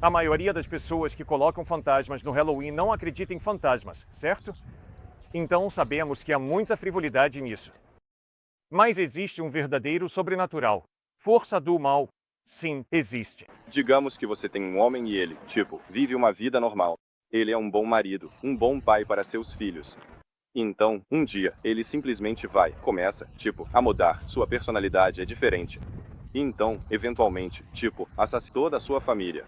A maioria das pessoas que colocam fantasmas no Halloween não acredita em fantasmas, certo? Então sabemos que há muita frivolidade nisso. Mas existe um verdadeiro sobrenatural. Força do mal. Sim, existe. Digamos que você tem um homem e ele, tipo, vive uma vida normal. Ele é um bom marido, um bom pai para seus filhos. Então, um dia, ele simplesmente começa, tipo, a mudar, sua personalidade é diferente. E então, eventualmente, tipo, assassina toda a sua família.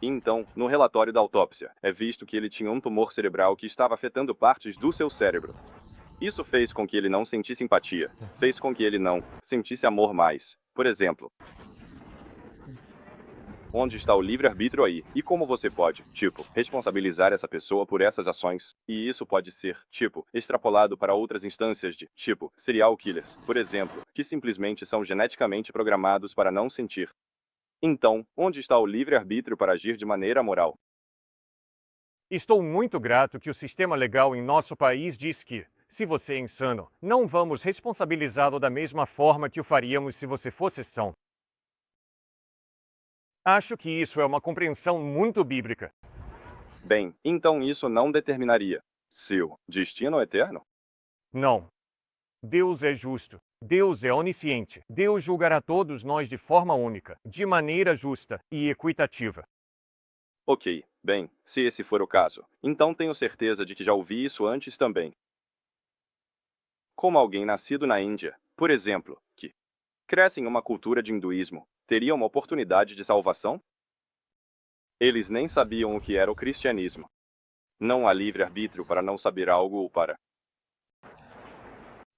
E então, no relatório da autópsia, é visto que ele tinha um tumor cerebral que estava afetando partes do seu cérebro. Isso fez com que ele não sentisse empatia, fez com que ele não sentisse amor mais. Por exemplo, onde está o livre-arbítrio aí? E como você pode, tipo, responsabilizar essa pessoa por essas ações? E isso pode ser, tipo, extrapolado para outras instâncias de, tipo, serial killers, por exemplo, que simplesmente são geneticamente programados para não sentir. Então, onde está o livre-arbítrio para agir de maneira moral? Estou muito grato que o sistema legal em nosso país diz que, se você é insano, não vamos responsabilizá-lo da mesma forma que o faríamos se você fosse são. Acho que isso é uma compreensão muito bíblica. Bem, então isso não determinaria seu destino eterno? Não. Deus é justo. Deus é onisciente. Deus julgará todos nós de forma única, de maneira justa e equitativa. Ok, bem, se esse for o caso, então tenho certeza de que já ouvi isso antes também. Como alguém nascido na Índia, por exemplo, que cresce em uma cultura de hinduísmo, teria uma oportunidade de salvação? Eles nem sabiam o que era o cristianismo. Não há livre-arbítrio para não saber algo ou para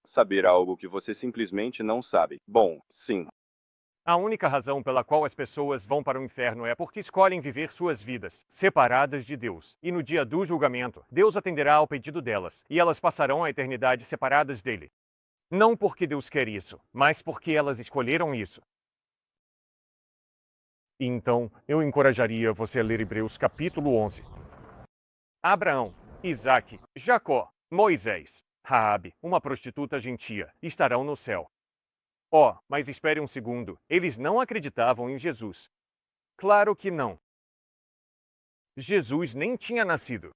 saber algo que você simplesmente não sabe. Bom, sim. A única razão pela qual as pessoas vão para o inferno é porque escolhem viver suas vidas separadas de Deus. E no dia do julgamento, Deus atenderá ao pedido delas, e elas passarão a eternidade separadas dele. Não porque Deus quer isso, mas porque elas escolheram isso. Então, eu encorajaria você a ler Hebreus capítulo 11. Abraão, Isaque, Jacó, Moisés, Raabe, uma prostituta gentia, estarão no céu. Oh, mas espere um segundo, eles não acreditavam em Jesus. Claro que não. Jesus nem tinha nascido.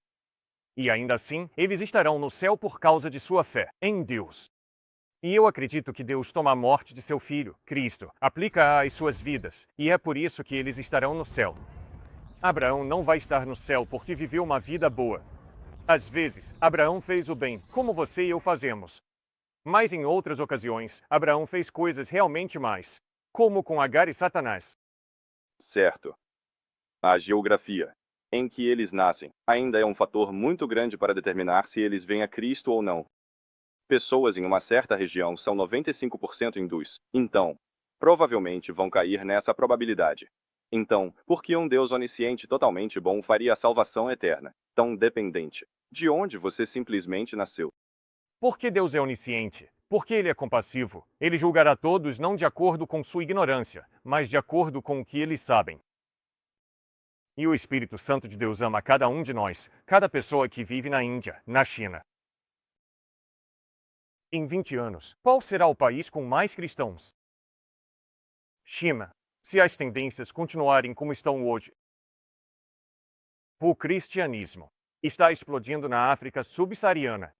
E ainda assim, eles estarão no céu por causa de sua fé em Deus. E eu acredito que Deus toma a morte de seu filho, Cristo, aplica-a às suas vidas, e é por isso que eles estarão no céu. Abraão não vai estar no céu porque viveu uma vida boa. Às vezes, Abraão fez o bem, como você e eu fazemos. Mas em outras ocasiões, Abraão fez coisas realmente mais, como com Agar e Satanás. Certo. A geografia em que eles nascem ainda é um fator muito grande para determinar se eles vêm a Cristo ou não. Pessoas em uma certa região são 95% hindus, então, provavelmente vão cair nessa probabilidade. Então, por que um Deus onisciente totalmente bom faria a salvação eterna, tão dependente de onde você simplesmente nasceu? Porque Deus é onisciente, porque Ele é compassivo, Ele julgará todos não de acordo com sua ignorância, mas de acordo com o que eles sabem. E o Espírito Santo de Deus ama cada um de nós, cada pessoa que vive na Índia, na China. Em 20 anos, qual será o país com mais cristãos? China, se as tendências continuarem como estão hoje. O cristianismo está explodindo na África subsaariana.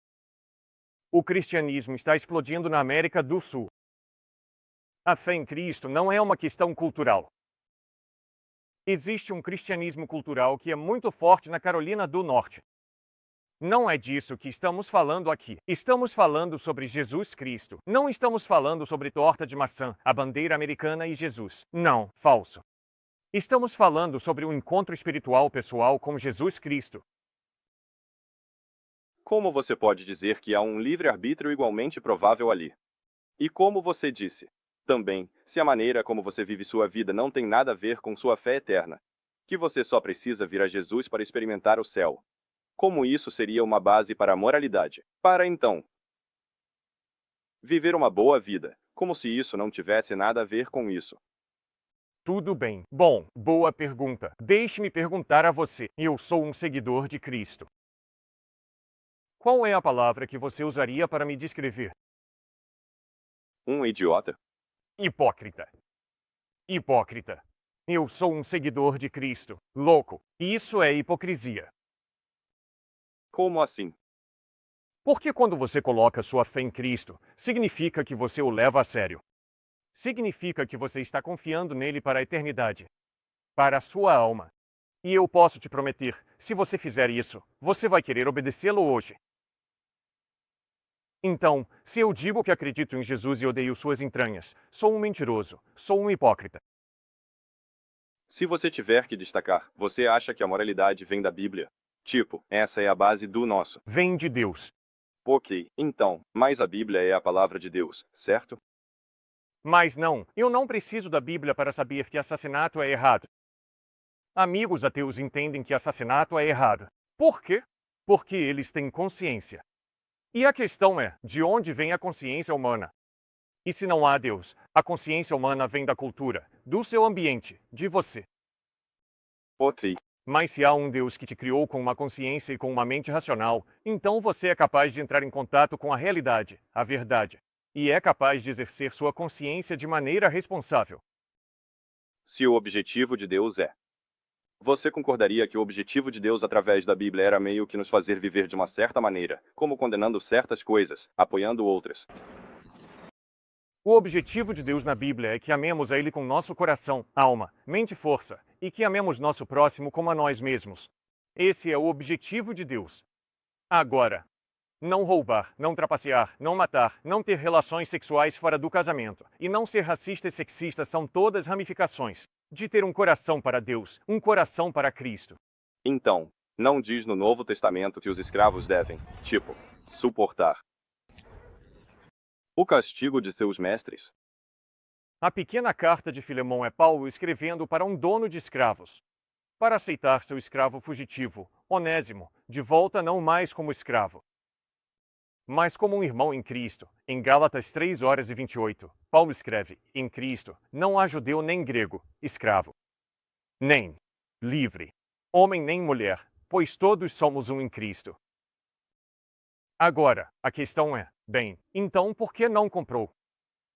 O cristianismo está explodindo na América do Sul. A fé em Cristo não é uma questão cultural. Existe um cristianismo cultural que é muito forte na Carolina do Norte. Não é disso que estamos falando aqui. Estamos falando sobre Jesus Cristo. Não estamos falando sobre torta de maçã, a bandeira americana e Jesus. Não, falso. Estamos falando sobre um encontro espiritual pessoal com Jesus Cristo. Como você pode dizer que há um livre-arbítrio igualmente provável ali? E como você disse, também, se a maneira como você vive sua vida não tem nada a ver com sua fé eterna, que você só precisa vir a Jesus para experimentar o céu. Como isso seria uma base para a moralidade? Para então, viver uma boa vida, como se isso não tivesse nada a ver com isso. Tudo bem. Bom, boa pergunta. Deixe-me perguntar a você. Eu sou um seguidor de Cristo. Qual é a palavra que você usaria para me descrever? Um idiota? Hipócrita. Hipócrita. Eu sou um seguidor de Cristo. Louco. Isso é hipocrisia. Como assim? Porque quando você coloca sua fé em Cristo, significa que você o leva a sério. Significa que você está confiando nele para a eternidade. Para a sua alma. E eu posso te prometer, se você fizer isso, você vai querer obedecê-lo hoje. Então, se eu digo que acredito em Jesus e odeio suas entranhas, sou um mentiroso, sou um hipócrita. Se você tiver que destacar, você acha que a moralidade vem da Bíblia? Tipo, essa é a base do nosso. Vem de Deus. Ok, então, mas a Bíblia é a palavra de Deus, certo? Mas não, eu não preciso da Bíblia para saber que assassinato é errado. Amigos ateus entendem que assassinato é errado. Por quê? Porque eles têm consciência. E a questão é, de onde vem a consciência humana? E se não há Deus, a consciência humana vem da cultura, do seu ambiente, de você. Ok, Mas se há um Deus que te criou com uma consciência e com uma mente racional, então você é capaz de entrar em contato com a realidade, a verdade, e é capaz de exercer sua consciência de maneira responsável. se o objetivo de Deus é. Você concordaria que o objetivo de Deus através da Bíblia era meio que nos fazer viver de uma certa maneira, como condenando certas coisas, apoiando outras? O objetivo de Deus na Bíblia é que amemos a Ele com nosso coração, alma, mente e força, e que amemos nosso próximo como a nós mesmos. Esse é o objetivo de Deus. Agora, não roubar, não trapacear, não matar, não ter relações sexuais fora do casamento e não ser racista e sexista são todas ramificações de ter um coração para Deus, um coração para Cristo. Então, não diz no Novo Testamento que os escravos devem, tipo, suportar o castigo de seus mestres? A pequena carta de Filemão é Paulo escrevendo para um dono de escravos, para aceitar seu escravo fugitivo, Onésimo, de volta não mais como escravo, mas como um irmão em Cristo. Em Gálatas 3:28, Paulo escreve: em Cristo não há judeu nem grego, escravo, nem livre, homem nem mulher, pois todos somos um em Cristo. Agora, a questão é, bem, então por que não comprou?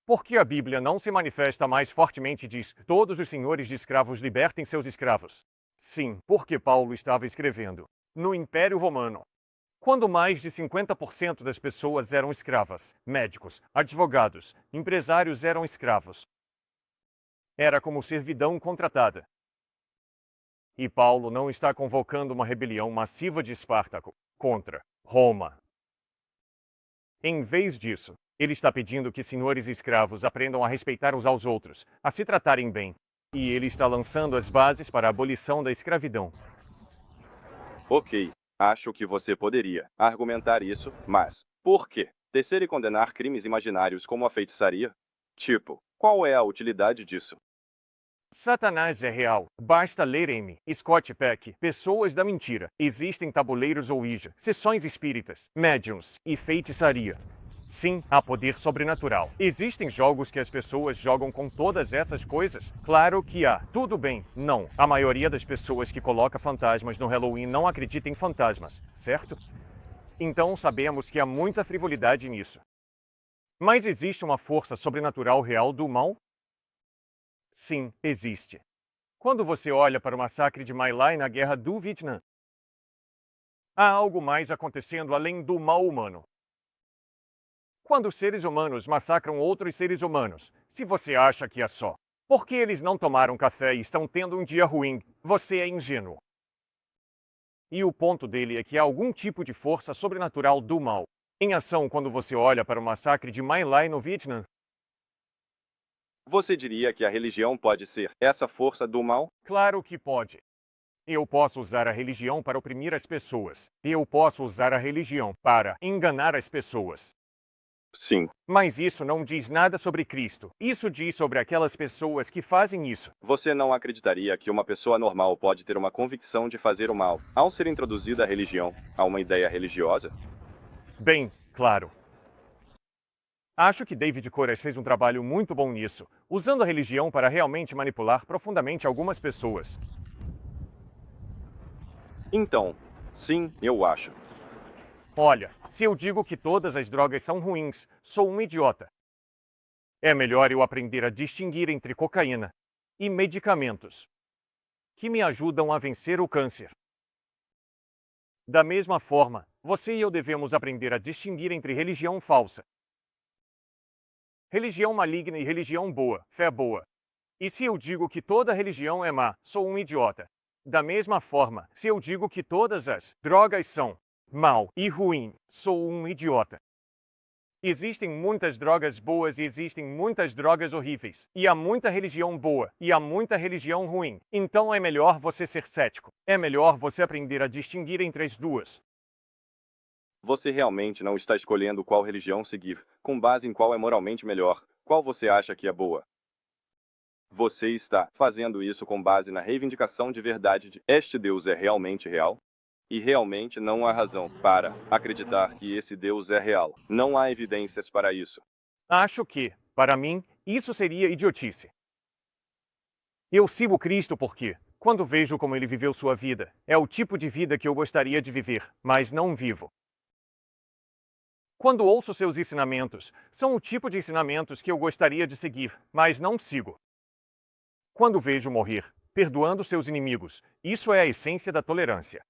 Porque a Bíblia não se manifesta mais fortemente e diz: todos os senhores de escravos libertem seus escravos. Sim, porque Paulo estava escrevendo no Império Romano, quando mais de 50% das pessoas eram escravas, médicos, advogados, empresários eram escravos. Era como servidão contratada. E Paulo não está convocando uma rebelião massiva de Espartaco contra Roma. Em vez disso, ele está pedindo que senhores escravos aprendam a respeitar uns aos outros, a se tratarem bem. E ele está lançando as bases para a abolição da escravidão. Ok, acho que você poderia argumentar isso, mas por quê? Tecer e condenar crimes imaginários como a feitiçaria? Tipo, qual é a utilidade disso? Satanás é real. Basta ler M. Scott Peck, Pessoas da Mentira. Existem tabuleiros Ouija, sessões espíritas, médiums e feitiçaria. Sim, há poder sobrenatural. Existem jogos que as pessoas jogam com todas essas coisas? Claro que há. Tudo bem, não. A maioria das pessoas que coloca fantasmas no Halloween não acredita em fantasmas, certo? Então sabemos que há muita frivolidade nisso. Mas existe uma força sobrenatural real do mal? Sim, existe. Quando você olha para o massacre de My Lai na Guerra do Vietnã, há algo mais acontecendo além do mal humano. Quando seres humanos massacram outros seres humanos, se você acha que é só porque eles não tomaram café e estão tendo um dia ruim, você é ingênuo. E o ponto dele é que há algum tipo de força sobrenatural do mal em ação quando você olha para o massacre de My Lai no Vietnã. Você diria que a religião pode ser essa força do mal? Claro que pode. Eu posso usar a religião para oprimir as pessoas. Eu posso usar a religião para enganar as pessoas. Sim. Mas isso não diz nada sobre Cristo. Isso diz sobre aquelas pessoas que fazem isso. Você não acreditaria que uma pessoa normal pode ter uma convicção de fazer o mal ao ser introduzida à religião, a uma ideia religiosa? Bem, claro. Acho que David Koresh fez um trabalho muito bom nisso, usando a religião para realmente manipular profundamente algumas pessoas. Então, sim, eu acho. Olha, se eu digo que todas as drogas são ruins, sou um idiota. É melhor eu aprender a distinguir entre cocaína e medicamentos que me ajudam a vencer o câncer. Da mesma forma, você e eu devemos aprender a distinguir entre religião falsa, religião maligna e religião boa, fé boa. E se eu digo que toda religião é má, sou um idiota. Da mesma forma, se eu digo que todas as drogas são mal e ruim, sou um idiota. Existem muitas drogas boas e existem muitas drogas horríveis. E há muita religião boa e há muita religião ruim. Então é melhor você ser cético. É melhor você aprender a distinguir entre as duas. Você realmente não está escolhendo qual religião seguir, com base em qual é moralmente melhor, qual você acha que é boa. Você está fazendo isso com base na reivindicação de verdade de este Deus é realmente real? E realmente não há razão para acreditar que esse Deus é real. Não há evidências para isso. Acho que, para mim, isso seria idiotice. Eu sigo Cristo porque, quando vejo como ele viveu sua vida, é o tipo de vida que eu gostaria de viver, mas não vivo. Quando ouço seus ensinamentos, são o tipo de ensinamentos que eu gostaria de seguir, mas não sigo. Quando vejo morrer, perdoando seus inimigos, isso é a essência da tolerância.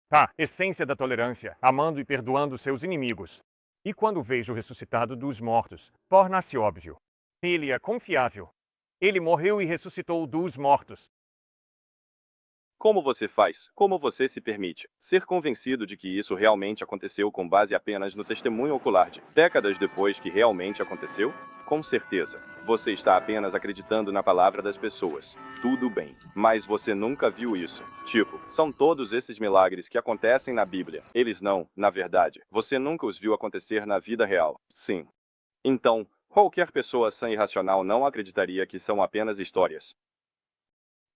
A essência da tolerância, amando e perdoando seus inimigos. E quando vejo ressuscitado dos mortos, torna-se óbvio. Ele é confiável. Ele morreu e ressuscitou dos mortos. Como você faz? Como você se permite ser convencido de que isso realmente aconteceu com base apenas no testemunho ocular de décadas depois que realmente aconteceu? Com certeza, você está apenas acreditando na palavra das pessoas. Tudo bem, mas você nunca viu isso. Tipo, são todos esses milagres que acontecem na Bíblia. Eles não, na verdade, você nunca os viu acontecer na vida real. Sim. Então, qualquer pessoa sã e racional não acreditaria que são apenas histórias.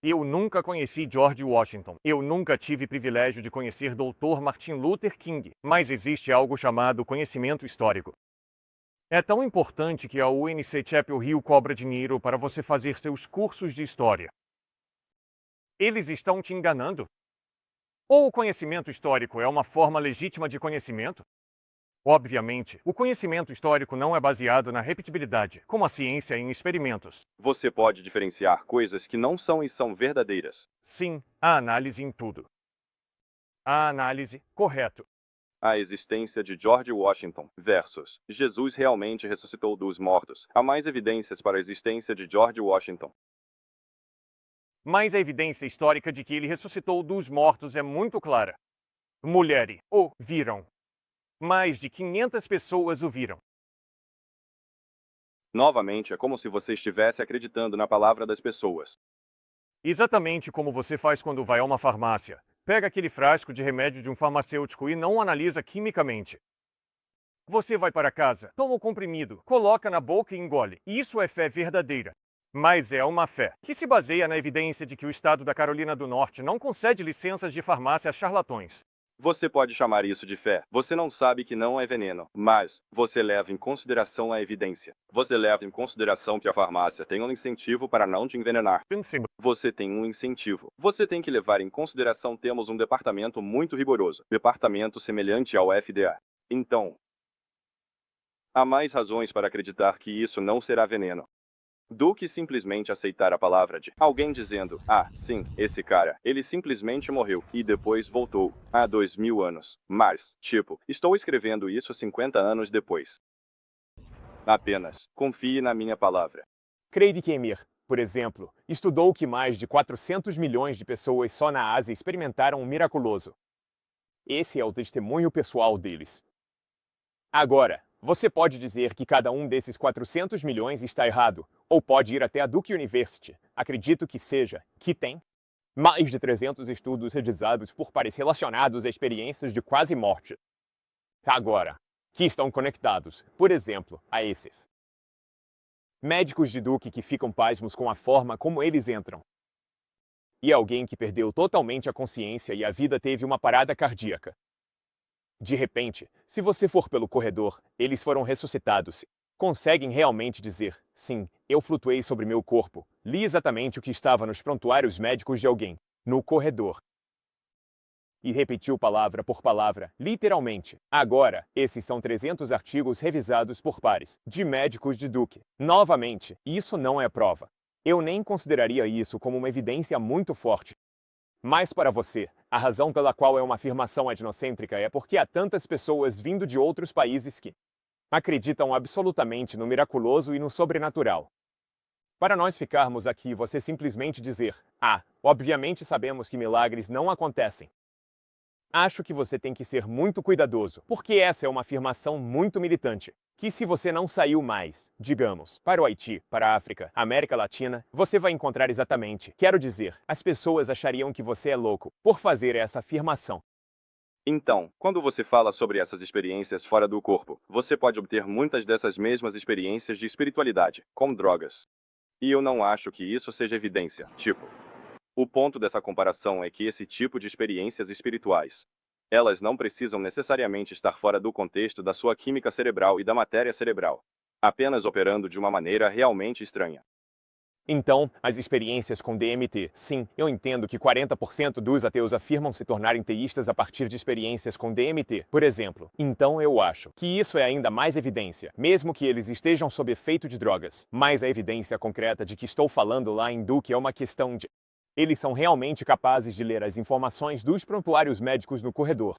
Eu nunca conheci George Washington. Eu nunca tive privilégio de conhecer Dr. Martin Luther King. Mas existe algo chamado conhecimento histórico. É tão importante que a UNC Chapel Hill cobra dinheiro para você fazer seus cursos de história. Eles estão te enganando? Ou o conhecimento histórico é uma forma legítima de conhecimento? Obviamente, o conhecimento histórico não é baseado na repetibilidade, como a ciência em experimentos. Você pode diferenciar coisas que não são e são verdadeiras. Sim, a análise em tudo. A análise, correto. A existência de George Washington versus Jesus realmente ressuscitou dos mortos. Há mais evidências para a existência de George Washington. Mas a evidência histórica de que ele ressuscitou dos mortos é muito clara. Mulheres o viram. Mais de 500 pessoas o viram. Novamente, é como se você estivesse acreditando na palavra das pessoas. Exatamente como você faz quando vai a uma farmácia. Pega aquele frasco de remédio de um farmacêutico e não analisa quimicamente. Você vai para casa, toma o comprimido, coloca na boca e engole. Isso é fé verdadeira. Mas é uma fé que se baseia na evidência de que o estado da Carolina do Norte não concede licenças de farmácia a charlatões. Você pode chamar isso de fé. Você não sabe que não é veneno, mas você leva em consideração a evidência. Você leva em consideração que a farmácia tem um incentivo para não te envenenar. Você tem um incentivo. Você tem que levar em consideração temos um departamento muito rigoroso, departamento semelhante ao FDA. Então, há mais razões para acreditar que isso não será veneno do que simplesmente aceitar a palavra de alguém dizendo, sim, esse cara, ele simplesmente morreu e depois voltou há 2000 anos. Mas, estou escrevendo isso 50 anos depois. Apenas confie na minha palavra. Craig Kemir, por exemplo, estudou que mais de 400 milhões de pessoas só na Ásia experimentaram o miraculoso. Esse é o testemunho pessoal deles. Agora, você pode dizer que cada um desses 400 milhões está errado, ou pode ir até a Duke University, acredito que seja, que tem mais de 300 estudos realizados por pares relacionados a experiências de quase morte. Agora, que estão conectados, por exemplo, a esses. Médicos de Duke que ficam pasmos com a forma como eles entram. E alguém que perdeu totalmente a consciência e a vida teve uma parada cardíaca. De repente, se você for pelo corredor, eles foram ressuscitados. Conseguem realmente dizer, sim, eu flutuei sobre meu corpo, li exatamente o que estava nos prontuários médicos de alguém, no corredor. E repetiu palavra por palavra, literalmente. Agora, esses são 300 artigos revisados por pares, de médicos de Duke. Novamente, isso não é prova. Eu nem consideraria isso como uma evidência muito forte. Mas para você, a razão pela qual é uma afirmação etnocêntrica é porque há tantas pessoas vindo de outros países que acreditam absolutamente no miraculoso e no sobrenatural. Para nós ficarmos aqui, você simplesmente dizer: obviamente sabemos que milagres não acontecem. Acho que você tem que ser muito cuidadoso, porque essa é uma afirmação muito militante. Que se você não saiu mais, digamos, para o Haiti, para a África, América Latina, você vai encontrar exatamente. Quero dizer, as pessoas achariam que você é louco por fazer essa afirmação. Então, quando você fala sobre essas experiências fora do corpo, você pode obter muitas dessas mesmas experiências de espiritualidade, com drogas. E eu não acho que isso seja evidência. Tipo, o ponto dessa comparação é que esse tipo de experiências espirituais, elas não precisam necessariamente estar fora do contexto da sua química cerebral e da matéria cerebral, apenas operando de uma maneira realmente estranha. Então, as experiências com DMT, sim, eu entendo que 40% dos ateus afirmam se tornarem teístas a partir de experiências com DMT, por exemplo. Então eu acho que isso é ainda mais evidência, mesmo que eles estejam sob efeito de drogas. Mas a evidência concreta de que estou falando lá em Duke é uma questão de... Eles são realmente capazes de ler as informações dos prontuários médicos no corredor.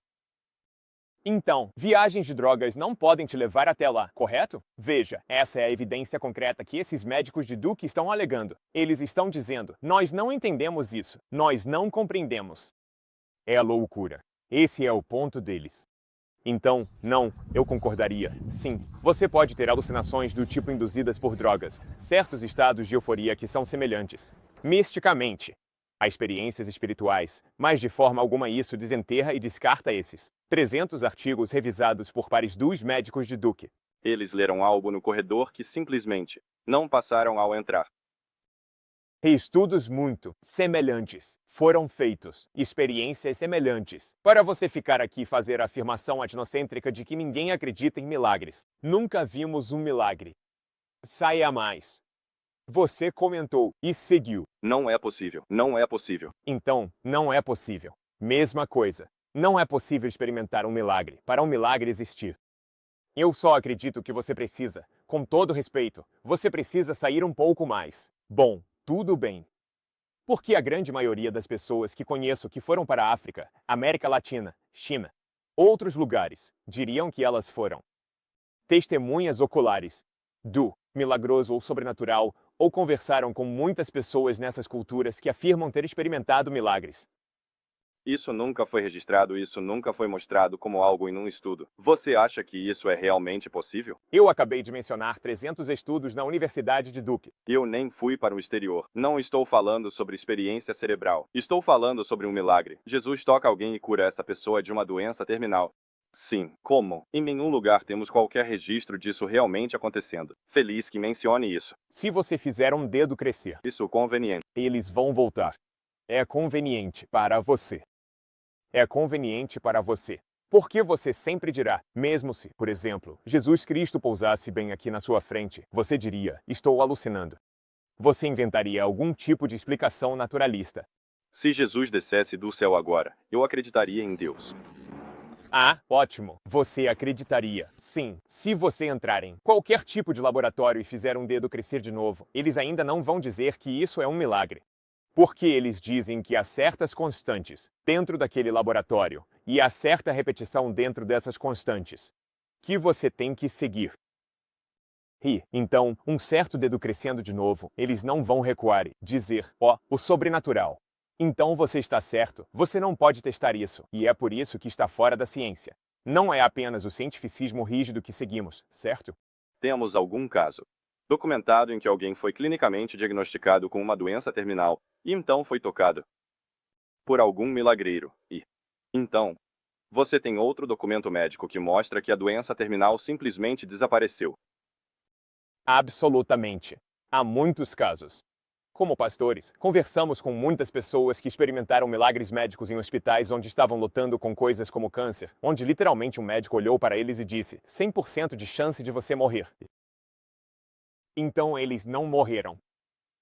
Então, viagens de drogas não podem te levar até lá, correto? Veja, essa é a evidência concreta que esses médicos de Duke estão alegando. Eles estão dizendo: nós não entendemos isso, nós não compreendemos. É loucura. Esse é o ponto deles. Então, não, eu concordaria. Sim, você pode ter alucinações do tipo induzidas por drogas, certos estados de euforia que são semelhantes, misticamente, a experiências espirituais, mas de forma alguma isso desenterra e descarta esses 300 artigos revisados por pares dos médicos de Duke. Eles leram algo no corredor que simplesmente não passaram ao entrar. Estudos muito semelhantes foram feitos, experiências semelhantes. Para você ficar aqui e fazer a afirmação etnocêntrica de que ninguém acredita em milagres. Nunca vimos um milagre. Saia mais. Você comentou e seguiu. Não é possível. Não é possível. Então, não é possível. Mesma coisa. Não é possível experimentar um milagre para um milagre existir. Eu só acredito que você precisa, com todo respeito, você precisa sair um pouco mais. Bom, tudo bem. Porque a grande maioria das pessoas que conheço que foram para a África, América Latina, China, outros lugares, diriam que elas foram testemunhas oculares do milagroso ou sobrenatural, ou conversaram com muitas pessoas nessas culturas que afirmam ter experimentado milagres. Isso nunca foi registrado, isso nunca foi mostrado como algo em um estudo. Você acha que isso é realmente possível? Eu acabei de mencionar 300 estudos na Universidade de Duke. Eu nem fui para o exterior. Não estou falando sobre experiência cerebral. Estou falando sobre um milagre. Jesus toca alguém e cura essa pessoa de uma doença terminal. Sim, como? Em nenhum lugar temos qualquer registro disso realmente acontecendo. Feliz que mencione isso. Se você fizer um dedo crescer, Isso conveniente. eles vão voltar. É conveniente para você. É conveniente para você. Porque você sempre dirá, mesmo se, por exemplo, Jesus Cristo pousasse bem aqui na sua frente, você diria: estou alucinando. Você inventaria algum tipo de explicação naturalista. Se Jesus descesse do céu agora, eu acreditaria em Deus. Ótimo. Você acreditaria. Sim, se você entrar em qualquer tipo de laboratório e fizer um dedo crescer de novo, eles ainda não vão dizer que isso é um milagre. Porque eles dizem que há certas constantes dentro daquele laboratório e há certa repetição dentro dessas constantes que você tem que seguir. E, então, um certo dedo crescendo de novo, eles não vão recuar e dizer: o sobrenatural. Então você está certo, você não pode testar isso, e é por isso que está fora da ciência. Não é apenas o cientificismo rígido que seguimos, certo? Temos algum caso documentado em que alguém foi clinicamente diagnosticado com uma doença terminal e então foi tocado por algum milagreiro. E então, você tem outro documento médico que mostra que a doença terminal simplesmente desapareceu. Absolutamente. Há muitos casos. Como pastores, conversamos com muitas pessoas que experimentaram milagres médicos em hospitais onde estavam lutando com coisas como câncer, onde literalmente um médico olhou para eles e disse: 100% de chance de você morrer. Então eles não morreram.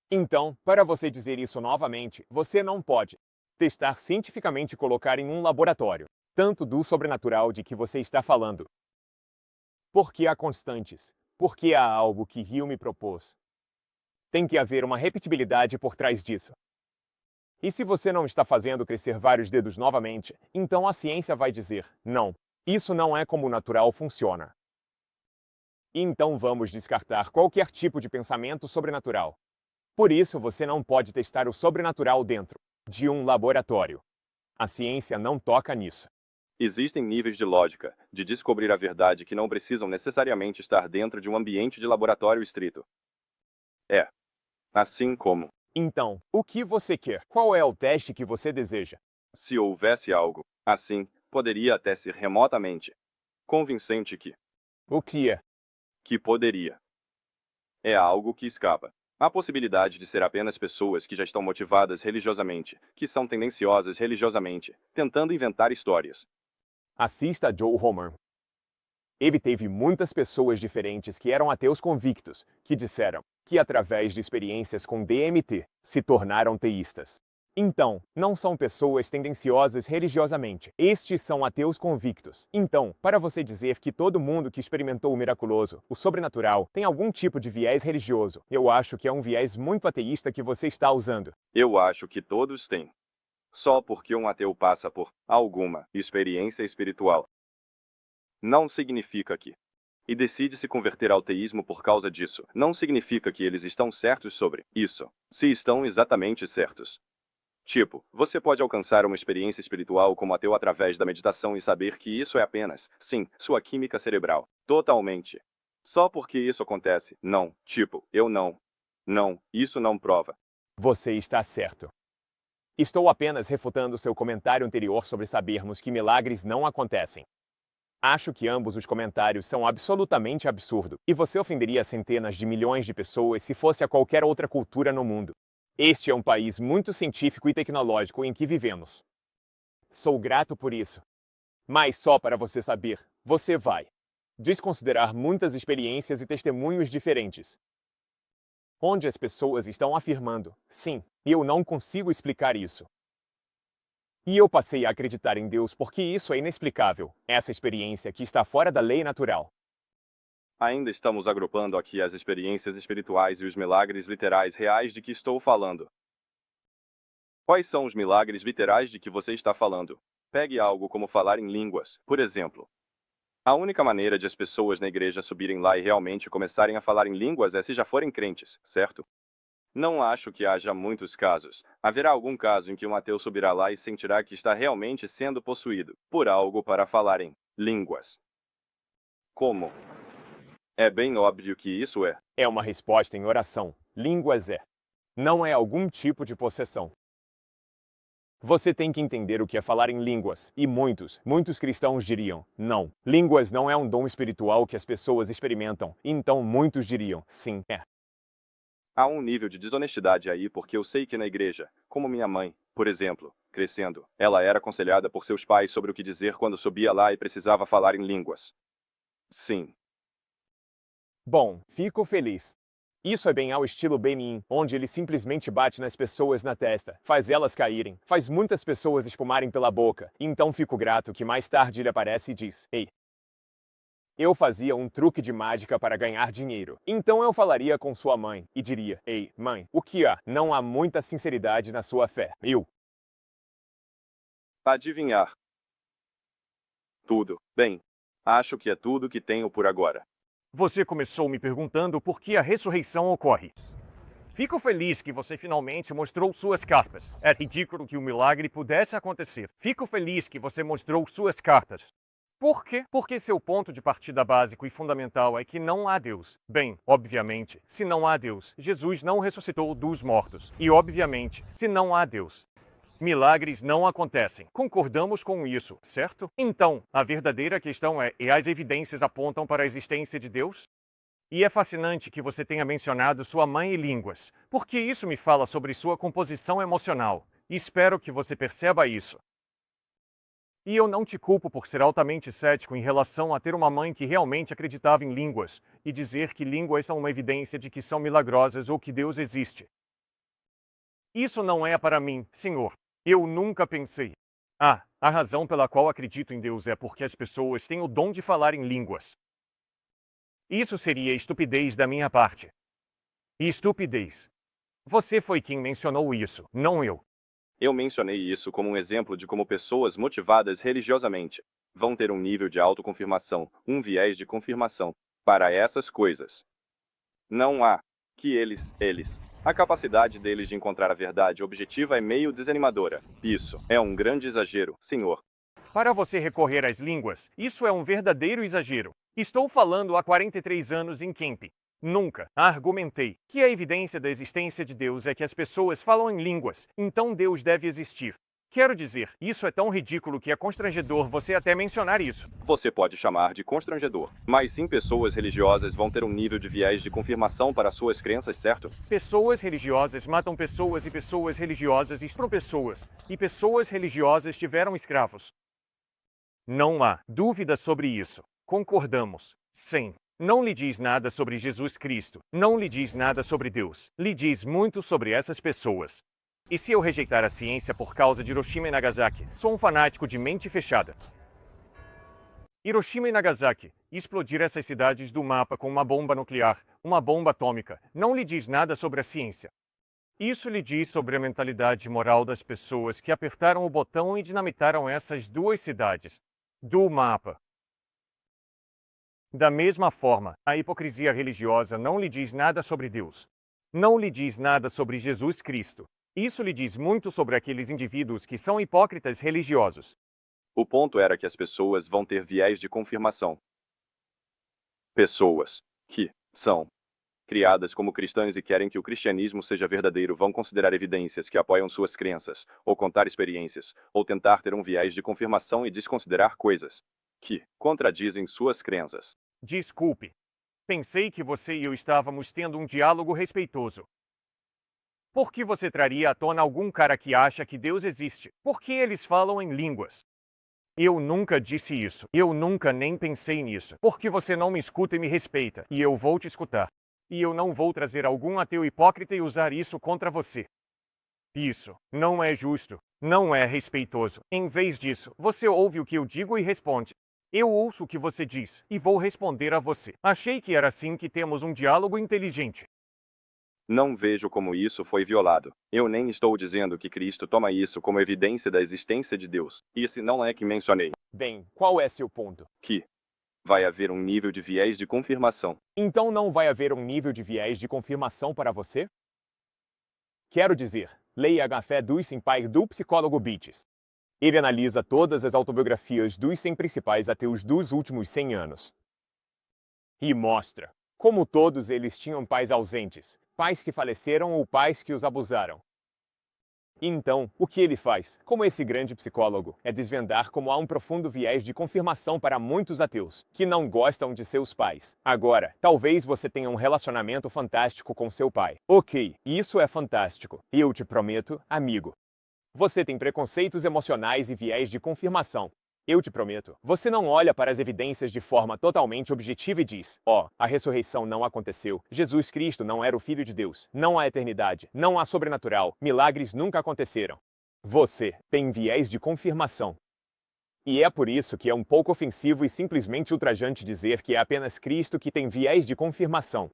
Então, para você dizer isso novamente, você não pode testar cientificamente e colocar em um laboratório, tanto do sobrenatural de que você está falando. Porque há constantes. Porque há algo que Hume propôs. Tem que haver uma repetibilidade por trás disso. E se você não está fazendo crescer vários dedos novamente, então a ciência vai dizer, não, isso não é como o natural funciona. Então vamos descartar qualquer tipo de pensamento sobrenatural. Por isso você não pode testar o sobrenatural dentro de um laboratório. A ciência não toca nisso. Existem níveis de lógica, de descobrir a verdade que não precisam necessariamente estar dentro de um ambiente de laboratório estrito. Assim como, Então, o que você quer? Qual é o teste que você deseja? se houvesse algo assim, poderia até ser remotamente convincente O que é? que poderia. É algo que escapa. A possibilidade de ser apenas pessoas que já estão motivadas religiosamente, que são tendenciosas religiosamente, tentando inventar histórias. Assista a Joe Homer. Ele teve muitas pessoas diferentes que eram ateus convictos, que disseram que através de experiências com DMT, se tornaram teístas. Então, não são pessoas tendenciosas religiosamente. Estes são ateus convictos. Então, para você dizer que todo mundo que experimentou o miraculoso, o sobrenatural, tem algum tipo de viés religioso, eu acho que é um viés muito ateísta que você está usando. Eu acho que todos têm. Só porque um ateu passa por alguma experiência espiritual, não significa que. E decide se converter ao teísmo por causa disso, não significa que eles estão certos sobre isso, se estão exatamente certos. Tipo, você pode alcançar uma experiência espiritual como ateu através da meditação e saber que isso é apenas, sim, sua química cerebral. Totalmente. Só porque isso acontece, não. Tipo, eu não. Não, isso não prova. Você está certo. Estou apenas refutando seu comentário anterior sobre sabermos que milagres não acontecem. Acho que ambos os comentários são absolutamente absurdos, e você ofenderia centenas de milhões de pessoas se fosse a qualquer outra cultura no mundo. Este é um país muito científico e tecnológico em que vivemos. Sou grato por isso. Mas só para você saber, você vai desconsiderar muitas experiências e testemunhos diferentes, onde as pessoas estão afirmando, sim, eu não consigo explicar isso. E eu passei a acreditar em Deus porque isso é inexplicável, essa experiência que está fora da lei natural. Ainda estamos agrupando aqui as experiências espirituais e os milagres literais reais de que estou falando. Quais são os milagres literais de que você está falando? Pegue algo como falar em línguas, por exemplo. A única maneira de as pessoas na igreja subirem lá e realmente começarem a falar em línguas é se já forem crentes, certo? Não acho que haja muitos casos. Haverá algum caso em que um ateu subirá lá e sentirá que está realmente sendo possuído por algo para falar em línguas. Como? É bem óbvio que isso é. É uma resposta em oração. Línguas é. Não é algum tipo de possessão. Você tem que entender o que é falar em línguas, e muitos cristãos diriam, não. Línguas não é um dom espiritual que as pessoas experimentam, então muitos diriam, sim, é. Há um nível de desonestidade aí porque eu sei que na igreja, como minha mãe, por exemplo, crescendo, ela era aconselhada por seus pais sobre o que dizer quando subia lá e precisava falar em línguas. Sim. Bom, fico feliz. Isso é bem ao estilo Benin, onde ele simplesmente bate nas pessoas na testa, faz elas caírem, faz muitas pessoas espumarem pela boca. Então fico grato que mais tarde ele aparece e diz, ei, eu fazia um truque de mágica para ganhar dinheiro. Então eu falaria com sua mãe e diria, ei, mãe, o que há? Não há muita sinceridade na sua fé. Adivinhar. Tudo. Bem, acho que é tudo que tenho por agora. Você começou me perguntando por que a ressurreição ocorre. Fico feliz que você finalmente mostrou suas cartas. É ridículo que o milagre pudesse acontecer. Fico feliz que você mostrou suas cartas. Por quê? Porque seu ponto de partida básico e fundamental é que não há Deus. Bem, obviamente, se não há Deus, Jesus não ressuscitou dos mortos. E obviamente, se não há Deus, milagres não acontecem. Concordamos com isso, certo? Então, a verdadeira questão é: e as evidências apontam para a existência de Deus? E é fascinante que você tenha mencionado sua mãe e línguas, porque isso me fala sobre sua composição emocional. E espero que você perceba isso. E eu não te culpo por ser altamente cético em relação a ter uma mãe que realmente acreditava em línguas e dizer que línguas são uma evidência de que são milagrosas ou que Deus existe. Isso não é para mim, Senhor. Eu nunca pensei. A razão pela qual acredito em Deus é porque as pessoas têm o dom de falar em línguas. Isso seria estupidez da minha parte. Estupidez. Você foi quem mencionou isso, não eu. Eu mencionei isso como um exemplo de como pessoas motivadas religiosamente vão ter um nível de autoconfirmação, um viés de confirmação, para essas coisas. Não há que a capacidade deles de encontrar a verdade objetiva é meio desanimadora. Isso é um grande exagero, senhor. Para você recorrer às línguas, isso é um verdadeiro exagero. Estou falando há 43 anos em Kemp. Nunca argumentei que a evidência da existência de Deus é que as pessoas falam em línguas, então Deus deve existir. Quero dizer, isso é tão ridículo que é constrangedor você até mencionar isso. Você pode chamar de constrangedor, mas sim pessoas religiosas vão ter um nível de viés de confirmação para suas crenças, certo? Pessoas religiosas matam pessoas e pessoas religiosas estupram pessoas, e pessoas religiosas tiveram escravos. Não há dúvida sobre isso. Concordamos. Sim. Não lhe diz nada sobre Jesus Cristo. Não lhe diz nada sobre Deus. Lhe diz muito sobre essas pessoas. E se eu rejeitar a ciência por causa de Hiroshima e Nagasaki, sou um fanático de mente fechada. Hiroshima e Nagasaki, explodir essas cidades do mapa com uma bomba nuclear, uma bomba atômica, não lhe diz nada sobre a ciência. Isso lhe diz sobre a mentalidade moral das pessoas que apertaram o botão e dinamitaram essas duas cidades do mapa. Da mesma forma, a hipocrisia religiosa não lhe diz nada sobre Deus. Não lhe diz nada sobre Jesus Cristo. Isso lhe diz muito sobre aqueles indivíduos que são hipócritas religiosos. O ponto era que as pessoas vão ter viés de confirmação. Pessoas que são criadas como cristãs e querem que o cristianismo seja verdadeiro vão considerar evidências que apoiam suas crenças, ou contar experiências, ou tentar ter um viés de confirmação e desconsiderar coisas que contradizem suas crenças. Desculpe. Pensei que você e eu estávamos tendo um diálogo respeitoso. Por que você traria à tona algum cara que acha que Deus existe? Por que eles falam em línguas? Eu nunca disse isso. Eu nunca nem pensei nisso. Porque você não me escuta e me respeita. E eu vou te escutar. E eu não vou trazer algum ateu hipócrita e usar isso contra você. Isso não é justo. Não é respeitoso. Em vez disso, você ouve o que eu digo e responde. Eu ouço o que você diz e vou responder a você. Achei que era assim que temos um diálogo inteligente. Não vejo como isso foi violado. Eu nem estou dizendo que Cristo toma isso como evidência da existência de Deus. Isso não é que mencionei. Bem, qual é seu ponto? Que vai haver um nível de viés de confirmação. Então não vai haver um nível de viés de confirmação para você? Quero dizer, leia A Fé dos 100 Pais do psicólogo Beaches. Ele analisa todas as autobiografias dos 100 principais ateus dos últimos 100 anos. E mostra como todos eles tinham pais ausentes, pais que faleceram ou pais que os abusaram. Então, o que ele faz, como esse grande psicólogo, é desvendar como há um profundo viés de confirmação para muitos ateus, que não gostam de seus pais. Agora, talvez você tenha um relacionamento fantástico com seu pai. Ok, isso é fantástico. E eu te prometo, amigo, você tem preconceitos emocionais e viés de confirmação. Eu te prometo, você não olha para as evidências de forma totalmente objetiva e diz: a ressurreição não aconteceu, Jesus Cristo não era o Filho de Deus, não há eternidade, não há sobrenatural, milagres nunca aconteceram. Você tem viés de confirmação. E é por isso que é um pouco ofensivo e simplesmente ultrajante dizer que é apenas Cristo que tem viés de confirmação.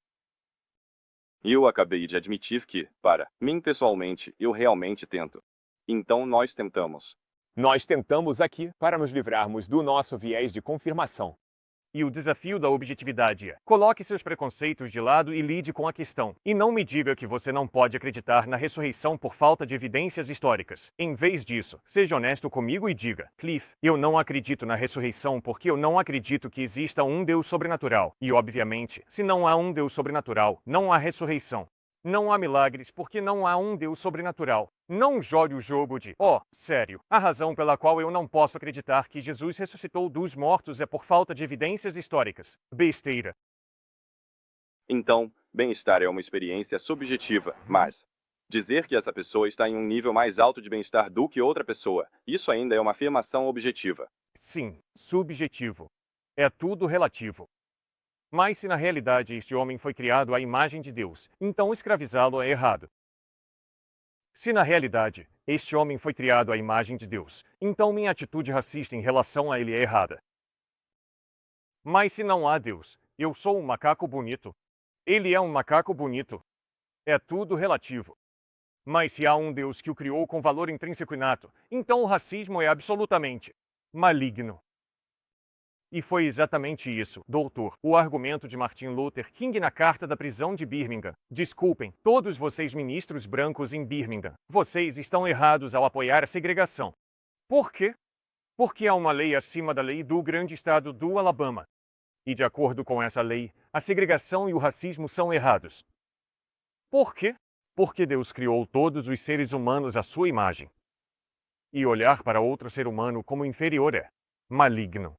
Eu acabei de admitir que, para mim pessoalmente, eu realmente tento. Então nós tentamos. Nós tentamos aqui para nos livrarmos do nosso viés de confirmação. E o desafio da objetividade é: coloque seus preconceitos de lado e lide com a questão. E não me diga que você não pode acreditar na ressurreição por falta de evidências históricas. Em vez disso, seja honesto comigo e diga: Cliff, eu não acredito na ressurreição porque eu não acredito que exista um Deus sobrenatural. E obviamente, se não há um Deus sobrenatural, não há ressurreição. Não há milagres porque não há um Deus sobrenatural. Não jogue o jogo de, sério, a razão pela qual eu não posso acreditar que Jesus ressuscitou dos mortos é por falta de evidências históricas. Besteira. Então, bem-estar é uma experiência subjetiva, mas dizer que essa pessoa está em um nível mais alto de bem-estar do que outra pessoa, isso ainda é uma afirmação objetiva. Sim, subjetivo. É tudo relativo. Mas se na realidade este homem foi criado à imagem de Deus, então escravizá-lo é errado. Se na realidade este homem foi criado à imagem de Deus, então minha atitude racista em relação a ele é errada. Mas se não há Deus, eu sou um macaco bonito. Ele é um macaco bonito. É tudo relativo. Mas se há um Deus que o criou com valor intrínseco inato, então o racismo é absolutamente maligno. E foi exatamente isso, doutor, o argumento de Martin Luther King na carta da prisão de Birmingham. Desculpem, todos vocês ministros brancos em Birmingham, vocês estão errados ao apoiar a segregação. Por quê? Porque há uma lei acima da lei do grande estado do Alabama. E de acordo com essa lei, a segregação e o racismo são errados. Por quê? Porque Deus criou todos os seres humanos à sua imagem. E olhar para outro ser humano como inferior é maligno.